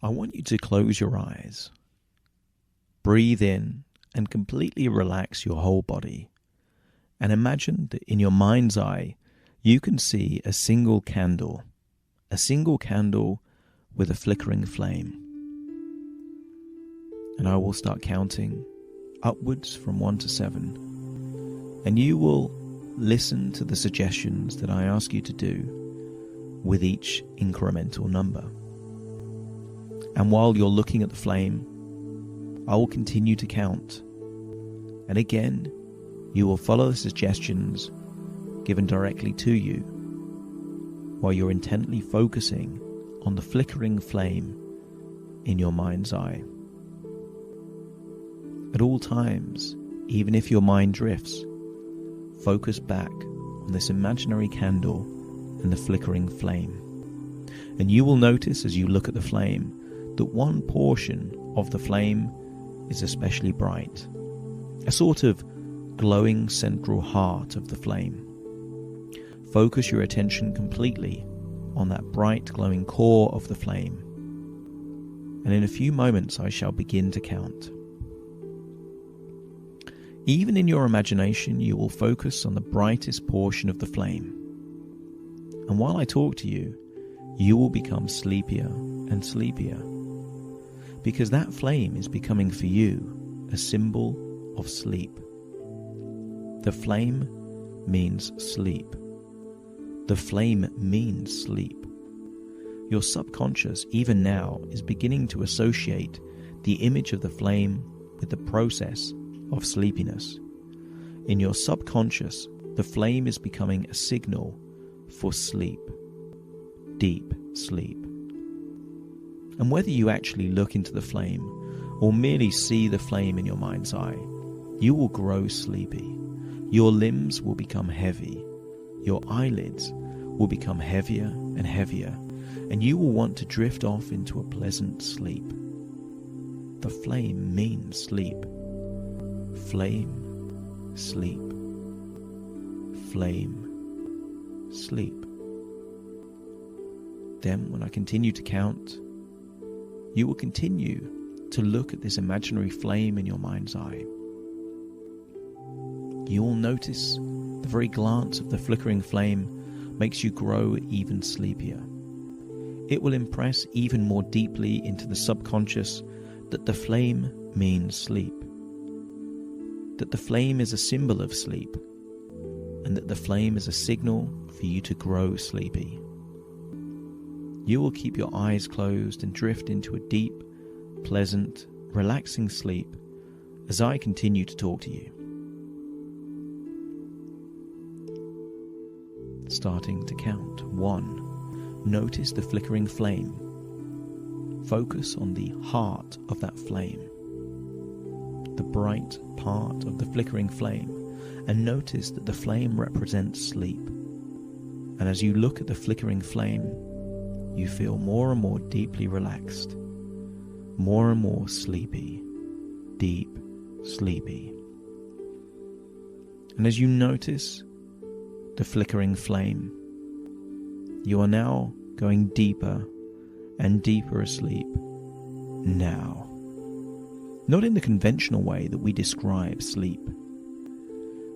I want you to close your eyes, breathe in, and completely relax your whole body. And imagine that in your mind's eye, you can see a single candle with a flickering flame. And I will start counting upwards from 1 to 7. And you will listen to the suggestions that I ask you to do with each incremental number. And while you're looking at the flame, I will continue to count. And again, you will follow the suggestions given directly to you while you're intently focusing on the flickering flame in your mind's eye. At all times, even if your mind drifts, focus back on this imaginary candle and the flickering flame. And you will notice as you look at the flame that one portion of the flame is especially bright, a sort of glowing central heart of the flame. Focus your attention completely on that bright glowing core of the flame. And in a few moments I shall begin to count. Even in your imagination, you will focus on the brightest portion of the flame. And while I talk to you, you will become sleepier and sleepier, because that flame is becoming for you a symbol of sleep. The flame means sleep. The flame means sleep. Your subconscious, even now, is beginning to associate the image of the flame with the process of sleepiness. In your subconscious, the flame is becoming a signal for sleep, deep sleep. And whether you actually look into the flame or merely see the flame in your mind's eye, you will grow sleepy. Your limbs will become heavy. Your eyelids will become heavier and heavier, and you will want to drift off into a pleasant sleep. The flame means sleep. Flame, sleep. Flame, sleep. Then, when I continue to count, you will continue to look at this imaginary flame in your mind's eye. You will notice the very glance of the flickering flame makes you grow even sleepier. It will impress even more deeply into the subconscious that the flame means sleep, that the flame is a symbol of sleep, and that the flame is a signal for you to grow sleepy. You will keep your eyes closed and drift into a deep, pleasant, relaxing sleep as I continue to talk to you. Starting to count. 1. Notice the flickering flame. Focus on the heart of that flame, the bright part of the flickering flame, and notice that the flame represents sleep. And as you look at the flickering flame, you feel more and more deeply relaxed, more and more sleepy, deep sleepy. And as you notice the flickering flame, you are now going deeper and deeper asleep now. Not in the conventional way that we describe sleep,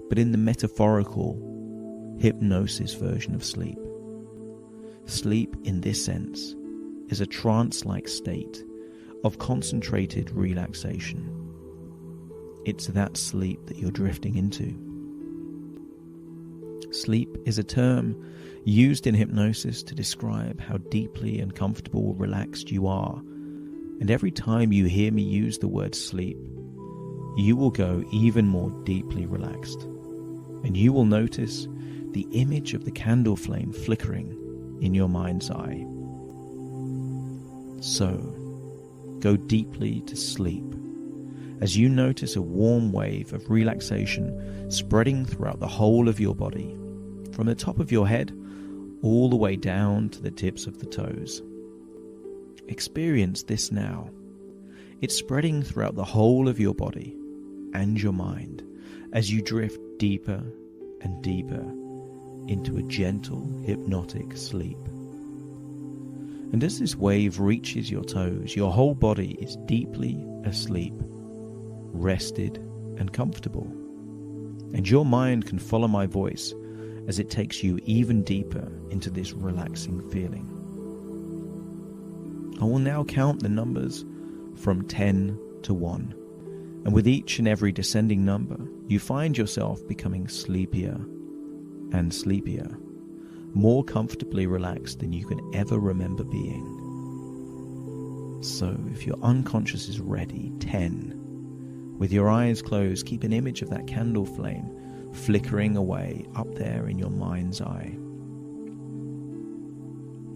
but in the metaphorical hypnosis version of sleep. Sleep, in this sense, is a trance-like state of concentrated relaxation. It's that sleep that you're drifting into. Sleep is a term used in hypnosis to describe how deeply and comfortable, relaxed you are. And every time you hear me use the word sleep, you will go even more deeply relaxed. And you will notice the image of the candle flame flickering in your mind's eye. So, go deeply to sleep as you notice a warm wave of relaxation spreading throughout the whole of your body, from the top of your head all the way down to the tips of the toes. Experience this now. It's spreading throughout the whole of your body and your mind as you drift deeper and deeper into a gentle, hypnotic sleep. And as this wave reaches your toes, your whole body is deeply asleep, rested and comfortable. And your mind can follow my voice as it takes you even deeper into this relaxing feeling. I will now count the numbers from 10 to 1. And with each and every descending number, you find yourself becoming sleepier and sleepier, more comfortably relaxed than you can ever remember being. So if your unconscious is ready, 10. With your eyes closed, keep an image of that candle flame flickering away up there in your mind's eye.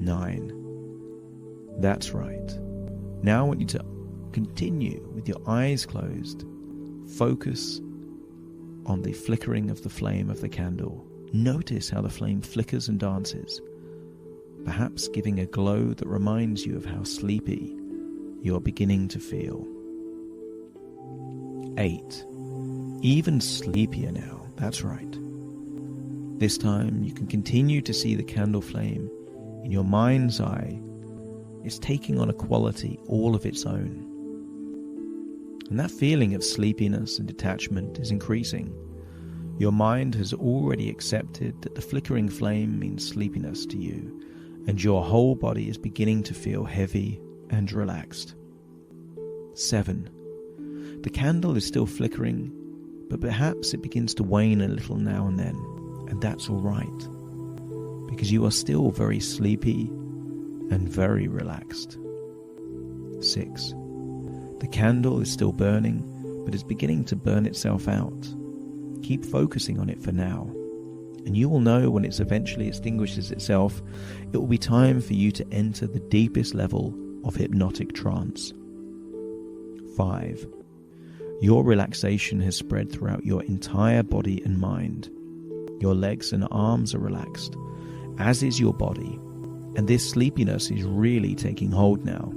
9. That's right. Now I want you to continue with your eyes closed. Focus on the flickering of the flame of the candle. Notice how the flame flickers and dances, perhaps giving a glow that reminds you of how sleepy you are beginning to feel. 8. Even sleepier now. That's right. This time you can continue to see the candle flame in your mind's eye. It's taking on a quality all of its own. And that feeling of sleepiness and detachment is increasing. Your mind has already accepted that the flickering flame means sleepiness to you, and your whole body is beginning to feel heavy and relaxed. 7. The candle is still flickering, but perhaps it begins to wane a little now and then, and that's all right, because you are still very sleepy and very relaxed. 6. The candle is still burning, but is beginning to burn itself out. Keep focusing on it for now, and you will know when it eventually extinguishes itself, it will be time for you to enter the deepest level of hypnotic trance. 5. Your relaxation has spread throughout your entire body and mind. Your legs and arms are relaxed, as is your body, and this sleepiness is really taking hold now.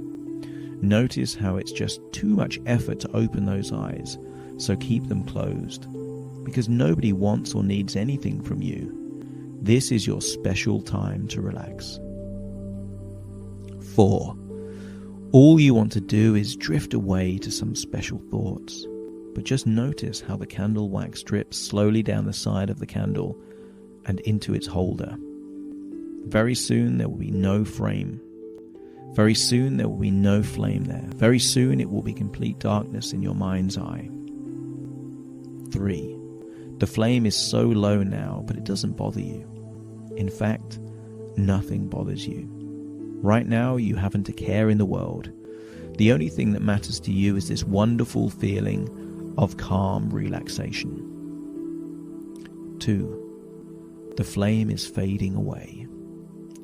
Notice how it's just too much effort to open those eyes, so keep them closed, because nobody wants or needs anything from you. This is your special time to relax. 4. All you want to do is drift away to some special thoughts, but just notice how the candle wax drips slowly down the side of the candle and into its holder. Very soon there will be no frame. Very soon there will be no flame there. Very soon it will be complete darkness in your mind's eye. 3. The flame is so low now, but it doesn't bother you. In fact, nothing bothers you. Right now you haven't a care in the world. The only thing that matters to you is this wonderful feeling of calm relaxation. 2. The flame is fading away.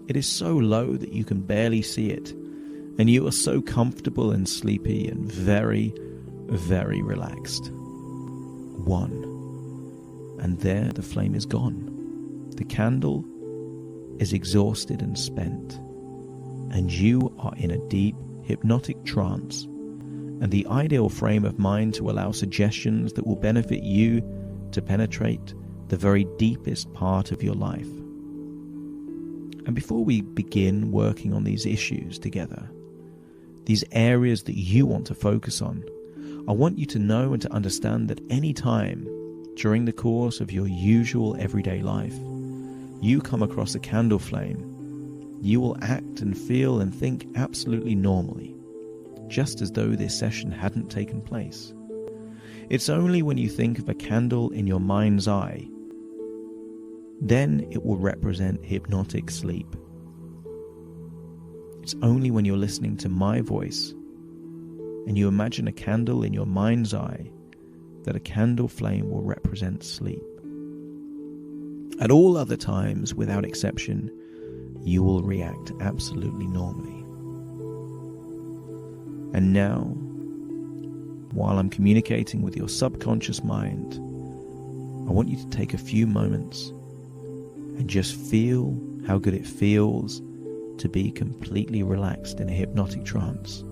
It is so low that you can barely see it, and you are so comfortable and sleepy and very, very relaxed. 1. And there the flame is gone. The candle is exhausted and spent, and you are in a deep hypnotic trance, and the ideal frame of mind to allow suggestions that will benefit you to penetrate the very deepest part of your life. And before we begin working on these issues together, these areas that you want to focus on, I want you to know and to understand that any time during the course of your usual everyday life, you come across a candle flame, you will act and feel and think absolutely normally, just as though this session hadn't taken place. It's only when you think of a candle in your mind's eye, then it will represent hypnotic sleep. It's only when you're listening to my voice and you imagine a candle in your mind's eye that a candle flame will represent sleep. At all other times, without exception, you will react absolutely normally. And now, while I'm communicating with your subconscious mind, I want you to take a few moments and just feel how good it feels to be completely relaxed in a hypnotic trance,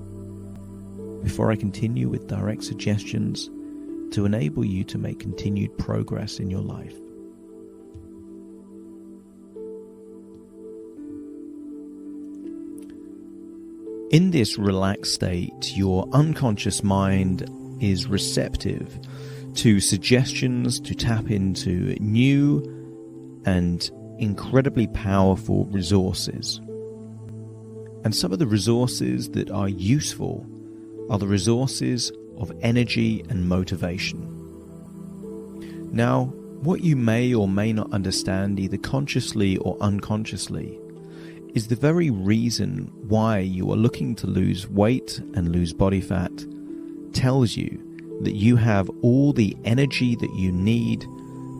before I continue with direct suggestions to enable you to make continued progress in your life. In this relaxed state, your unconscious mind is receptive to suggestions to tap into new and incredibly powerful resources. And some of the resources that are useful are the resources of energy and motivation. Now, what you may or may not understand, either consciously or unconsciously, is the very reason why you are looking to lose weight and lose body fat tells you that you have all the energy that you need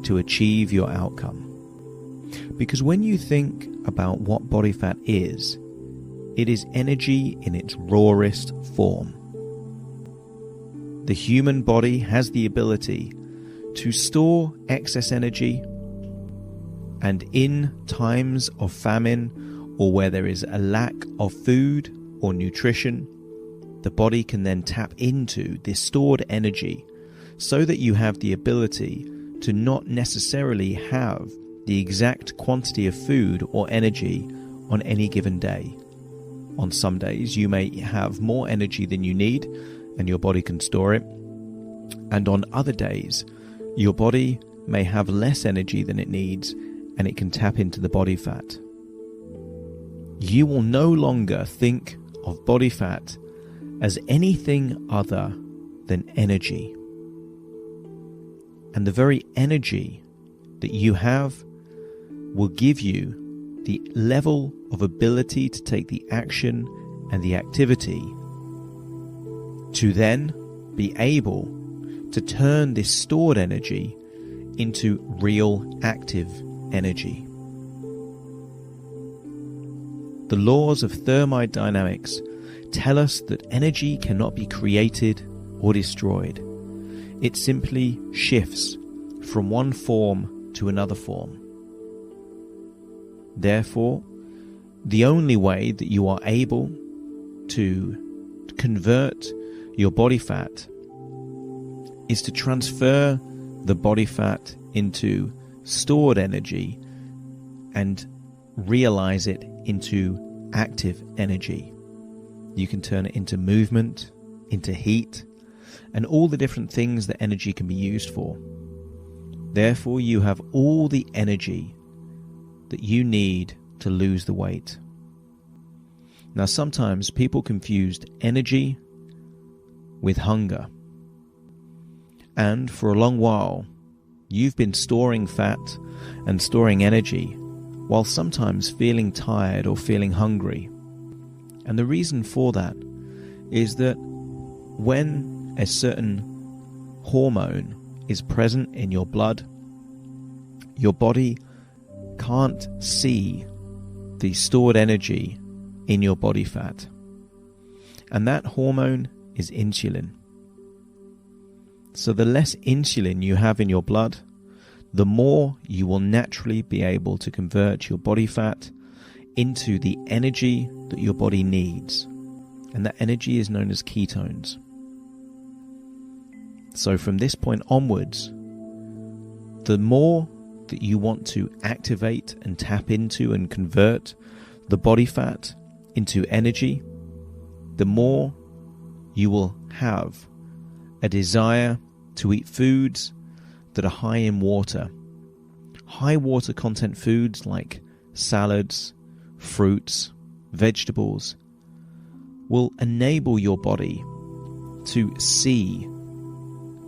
to achieve your outcome. Because when you think about what body fat is, it is energy in its rawest form. The human body has the ability to store excess energy, and in times of famine or where there is a lack of food or nutrition, the body can then tap into this stored energy so that you have the ability to not necessarily have the exact quantity of food or energy on any given day. On some days, you may have more energy than you need and your body can store it. And on other days, your body may have less energy than it needs and it can tap into the body fat. You will no longer think of body fat as anything other than energy. And the very energy that you have will give you the level of ability to take the action and the activity to then be able to turn this stored energy into real active energy. The laws of thermodynamics tell us that energy cannot be created or destroyed. It simply shifts from one form to another form. Therefore, the only way that you are able to convert your body fat is to transfer the body fat into stored energy and realize it into active energy. You can turn it into movement, into heat, and all the different things that energy can be used for. Therefore, you have all the energy that you need to lose the weight. Now, sometimes people confuse energy with hunger. And for a long while, you've been storing fat and storing energy while sometimes feeling tired or feeling hungry. And the reason for that is that when a certain hormone is present in your blood, your body can't see the stored energy in your body fat. And that hormone is insulin. So the less insulin you have in your blood, the more you will naturally be able to convert your body fat into the energy that your body needs. And that energy is known as ketones. So from this point onwards, the more that you want to activate and tap into and convert the body fat into energy, the more you will have a desire to eat foods that are high in water. High water content foods like salads, fruits, vegetables will enable your body to see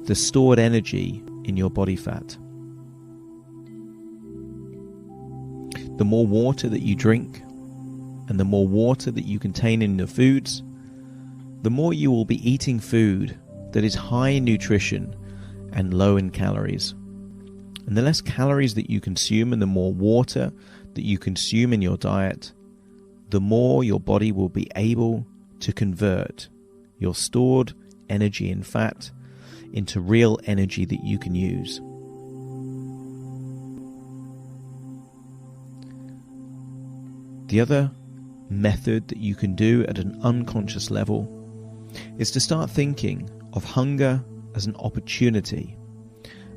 the stored energy in your body fat. The more water that you drink and the more water that you contain in your foods, the more you will be eating food that is high in nutrition and low in calories. And the less calories that you consume and the more water that you consume in your diet, the more your body will be able to convert your stored energy and fat into real energy that you can use. The other method that you can do at an unconscious level is to start thinking of hunger as an opportunity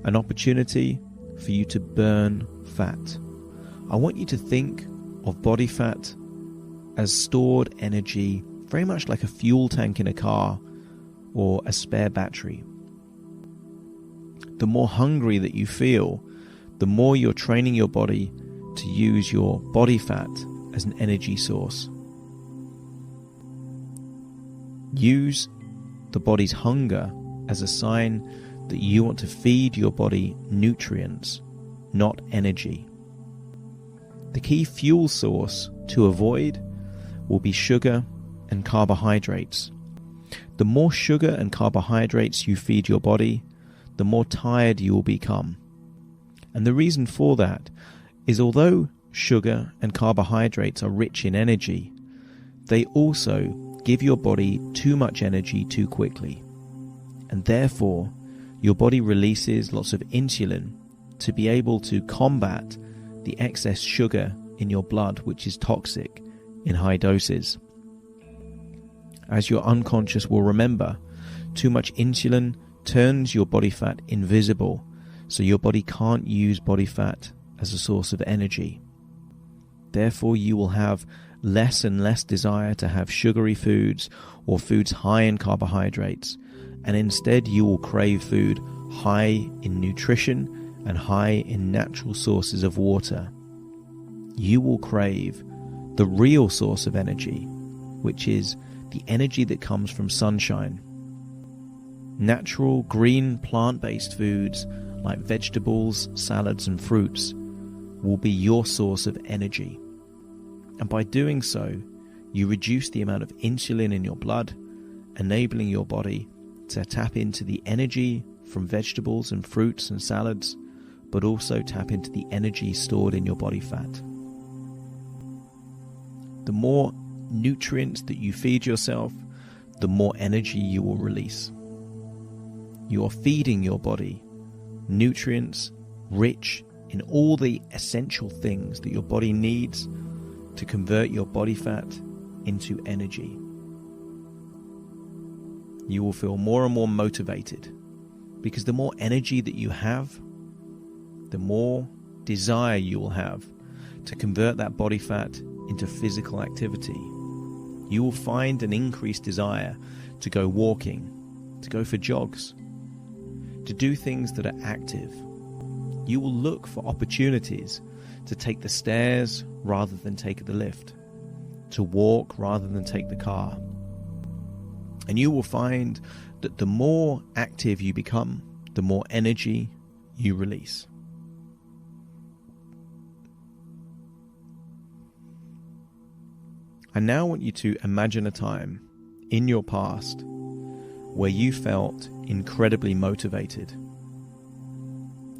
for you to burn fat. I want you to think of body fat as stored energy very much like a fuel tank in a car or a spare battery. The more hungry that you feel, the more you're training your body to use your body fat as an energy source. Use the body's hunger as a sign that you want to feed your body nutrients, not energy. The key fuel source to avoid will be sugar and carbohydrates. The more sugar and carbohydrates you feed your body, the more tired you will become. And the reason for that is, although sugar and carbohydrates are rich in energy, they also give your body too much energy too quickly. And therefore, your body releases lots of insulin to be able to combat the excess sugar in your blood, which is toxic in high doses. As your unconscious will remember, too much insulin turns your body fat invisible, so your body can't use body fat as a source of energy. Therefore, you will have less and less desire to have sugary foods or foods high in carbohydrates, and instead you will crave food high in nutrition and high in natural sources of water. You will crave the real source of energy, which is the energy that comes from sunshine. Natural, green, plant-based foods like vegetables, salads, and fruits will be your source of energy. And by doing so, you reduce the amount of insulin in your blood, enabling your body to tap into the energy from vegetables and fruits and salads, but also tap into the energy stored in your body fat. The more nutrients that you feed yourself, the more energy you will release. You are feeding your body nutrients rich in all the essential things that your body needs to convert your body fat into energy. You will feel more and more motivated, because the more energy that you have, the more desire you will have to convert that body fat into physical activity. You will find an increased desire to go walking, to go for jogs, to do things that are active. You will look for opportunities to take the stairs rather than take the lift, to walk rather than take the car. And you will find that the more active you become, the more energy you release. I now want you to imagine a time in your past where you felt incredibly motivated.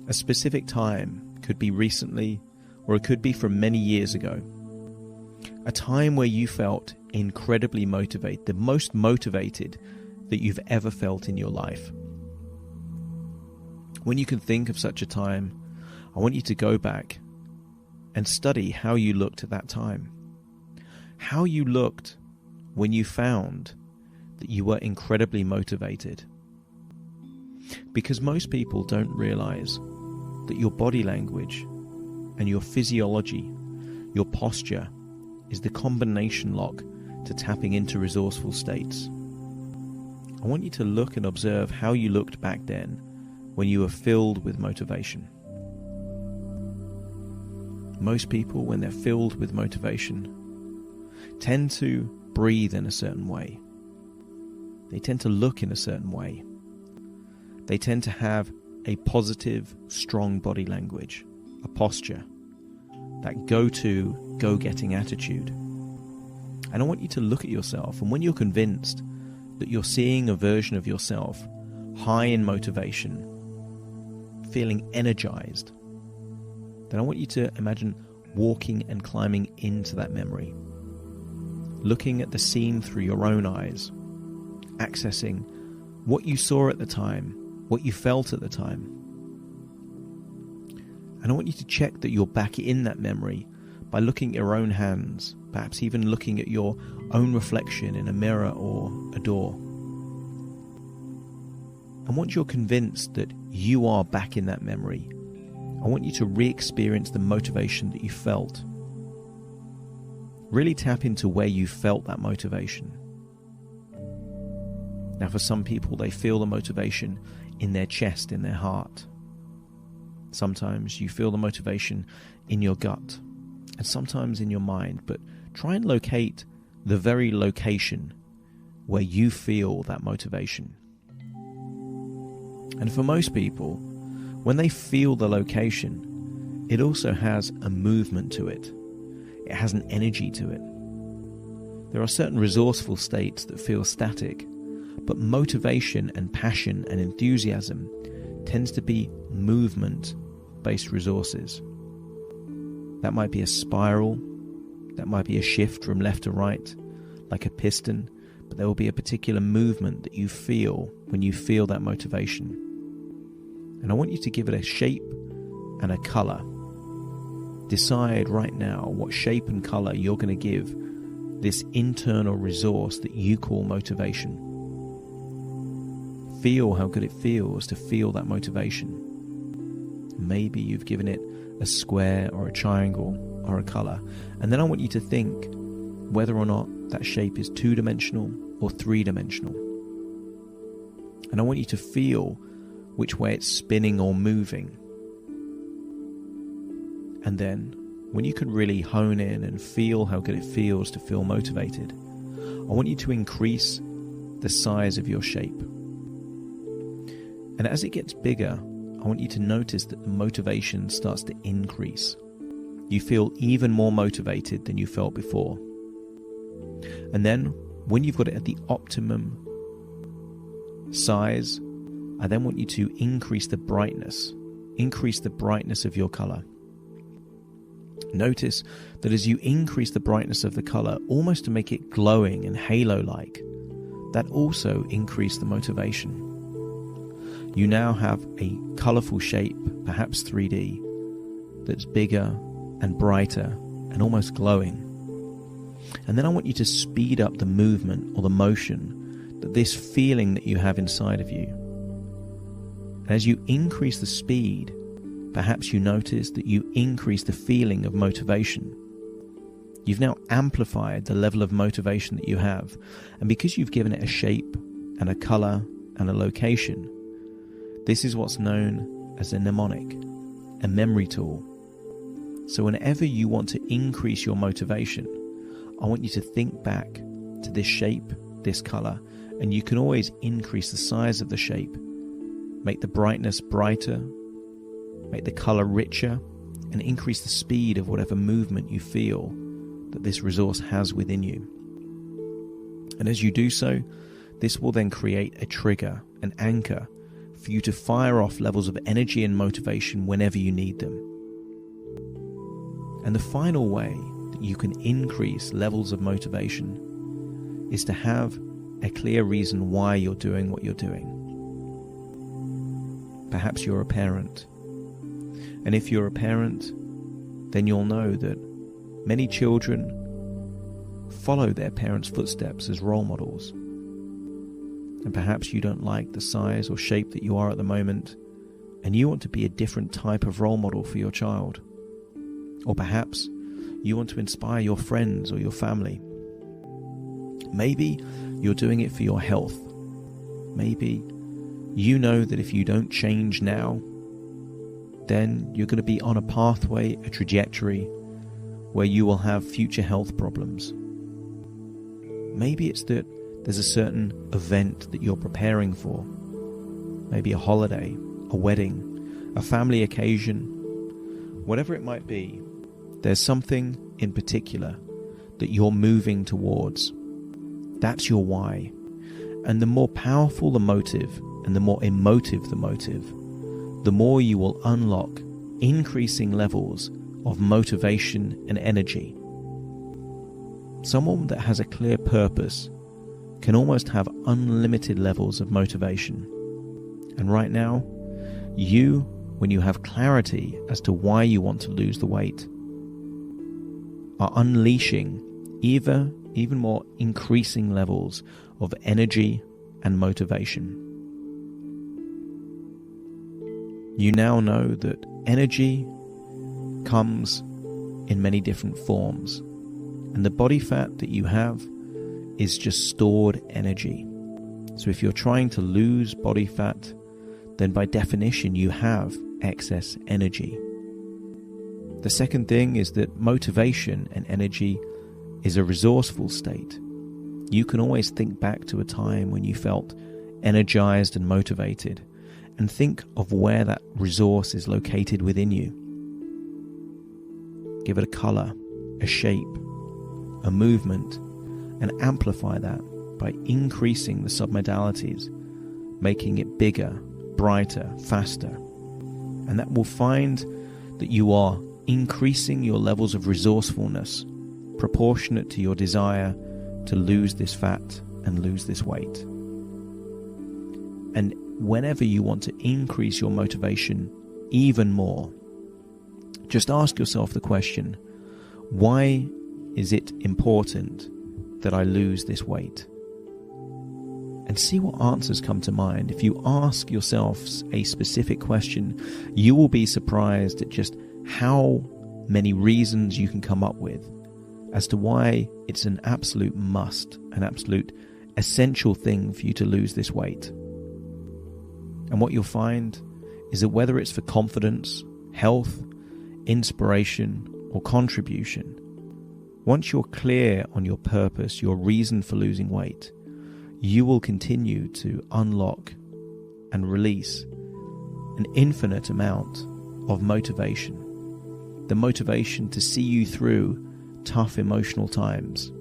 A specific time could be recently, or it could be from many years ago. A time where you felt incredibly motivated, the most motivated that you've ever felt in your life. When you can think of such a time, I want you to go back and study how you looked at that time. How you looked when you found that you were incredibly motivated. Because most people don't realize that your body language and your physiology, your posture, is the combination lock to tapping into resourceful states. I want you to look and observe how you looked back then when you were filled with motivation. Most people, when they're filled with motivation, tend to breathe in a certain way. They tend to look in a certain way. They tend to have a positive, strong body language, a posture, that go-to, go-getting attitude. And I want you to look at yourself, and when you're convinced that you're seeing a version of yourself high in motivation, feeling energized, then I want you to imagine walking and climbing into that memory, looking at the scene through your own eyes, accessing what you saw at the time, what you felt at the time. And I want you to check that you're back in that memory by looking at your own hands, perhaps even looking at your own reflection in a mirror or a door. And once you're convinced that you are back in that memory, I want you to re-experience the motivation that you felt. Really tap into where you felt that motivation. Now, for some people, they feel the motivation in their chest, in their heart. Sometimes you feel the motivation in your gut, and sometimes in your mind, but try and locate the very location where you feel that motivation. And for most people, when they feel the location, it also has a movement to it. It has an energy to it. There are certain resourceful states that feel static, but motivation and passion and enthusiasm tends to be movement-based resources. That might be a spiral, that might be a shift from left to right, like a piston, but there will be a particular movement that you feel when you feel that motivation. And I want you to give it a shape and a color. Decide right now what shape and color you're going to give this internal resource that you call motivation. Feel how good it feels to feel that motivation. Maybe you've given it a square or a triangle or a color, and then I want you to think whether or not that shape is 2-dimensional or 3-dimensional. And I want you to feel which way it's spinning or moving. And then, when you can really hone in and feel how good it feels to feel motivated, I want you to increase the size of your shape. And as it gets bigger, I want you to notice that the motivation starts to increase. You feel even more motivated than you felt before. And then, when you've got it at the optimum size, I then want you to increase the brightness of your color. Notice that as you increase the brightness of the color, almost to make it glowing and halo-like, that also increased the motivation. You now have a colorful shape, perhaps 3D, that's bigger and brighter and almost glowing. And then I want you to speed up the movement or the motion, that this feeling that you have inside of you. And as you increase the speed, perhaps you notice that you increase the feeling of motivation. You've now amplified the level of motivation that you have. And because you've given it a shape and a color and a location, this is what's known as a mnemonic, a memory tool. So whenever you want to increase your motivation, I want you to think back to this shape, this color, and you can always increase the size of the shape, make the brightness brighter, make the color richer, and increase the speed of whatever movement you feel that this resource has within you. And as you do so, this will then create a trigger, an anchor, for you to fire off levels of energy and motivation whenever you need them. And the final way that you can increase levels of motivation is to have a clear reason why you're doing what you're doing. Perhaps you're a parent. And if you're a parent, then you'll know that many children follow their parents' footsteps as role models. And perhaps you don't like the size or shape that you are at the moment, and you want to be a different type of role model for your child. Or perhaps you want to inspire your friends or your family. Maybe you're doing it for your health. Maybe you know that if you don't change now, then you're going to be on a pathway, a trajectory, where you will have future health problems. Maybe it's that there's a certain event that you're preparing for. Maybe a holiday, a wedding, a family occasion. Whatever it might be, there's something in particular that you're moving towards. That's your why. And the more powerful the motive and the more emotive the motive, the more you will unlock increasing levels of motivation and energy. Someone that has a clear purpose can almost have unlimited levels of motivation. And right now, you, when you have clarity as to why you want to lose the weight, are unleashing even more increasing levels of energy and motivation. You now know that energy comes in many different forms, and the body fat that you have is just stored energy. So if you're trying to lose body fat, then by definition you have excess energy. The second thing is that motivation and energy is a resourceful state. You can always think back to a time when you felt energized and motivated, and think of where that resource is located within you. Give it a color, a shape, a movement, and amplify that by increasing the submodalities, making it bigger, brighter, faster. And that will find that you are increasing your levels of resourcefulness proportionate to your desire to lose this fat and lose this weight. And whenever you want to increase your motivation even more, just ask yourself the question, why is it important that I lose this weight? And see what answers come to mind. If you ask yourself a specific question, you will be surprised at just how many reasons you can come up with as to why it's an absolute must, an absolute essential thing for you to lose this weight. And what you'll find is that whether it's for confidence, health, inspiration, or contribution, once you're clear on your purpose, your reason for losing weight, you will continue to unlock and release an infinite amount of motivation. The motivation to see you through tough emotional times.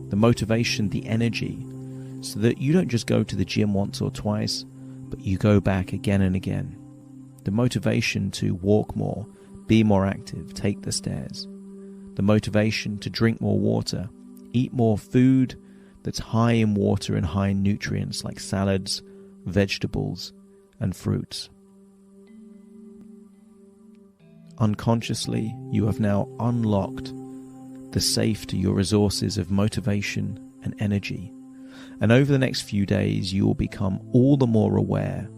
The motivation, the energy, so that you don't just go to the gym once or twice, but you go back again and again. The motivation to walk more, be more active, take the stairs. The motivation to drink more water, eat more food that's high in water and high in nutrients like salads, vegetables, and fruits. Unconsciously, you have now unlocked the safe to your resources of motivation and energy. And over the next few days, you will become all the more aware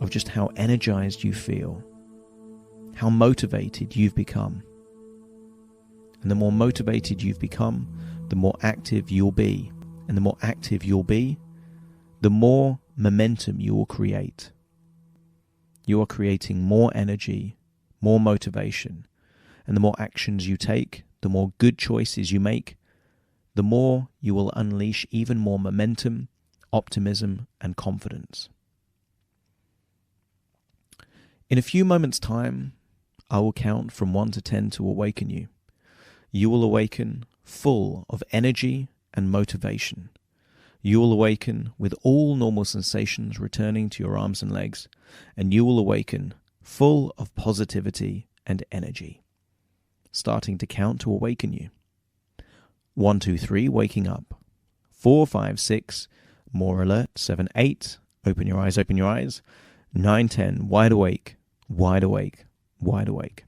of just how energized you feel, how motivated you've become. And the more motivated you've become, the more active you'll be. And the more active you'll be, the more momentum you will create. You are creating more energy, more motivation. And the more actions you take, the more good choices you make, the more you will unleash even more momentum, optimism, and confidence. In a few moments' time, I will count from 1 to 10 to awaken you. You will awaken full of energy and motivation. You will awaken with all normal sensations returning to your arms and legs, and you will awaken full of positivity and energy. Starting to count to awaken you. 1, 2, 3, waking up. 4, 5, 6, more alert. 7, 8, open your eyes, open your eyes. 9, 10, wide awake, wide awake, wide awake.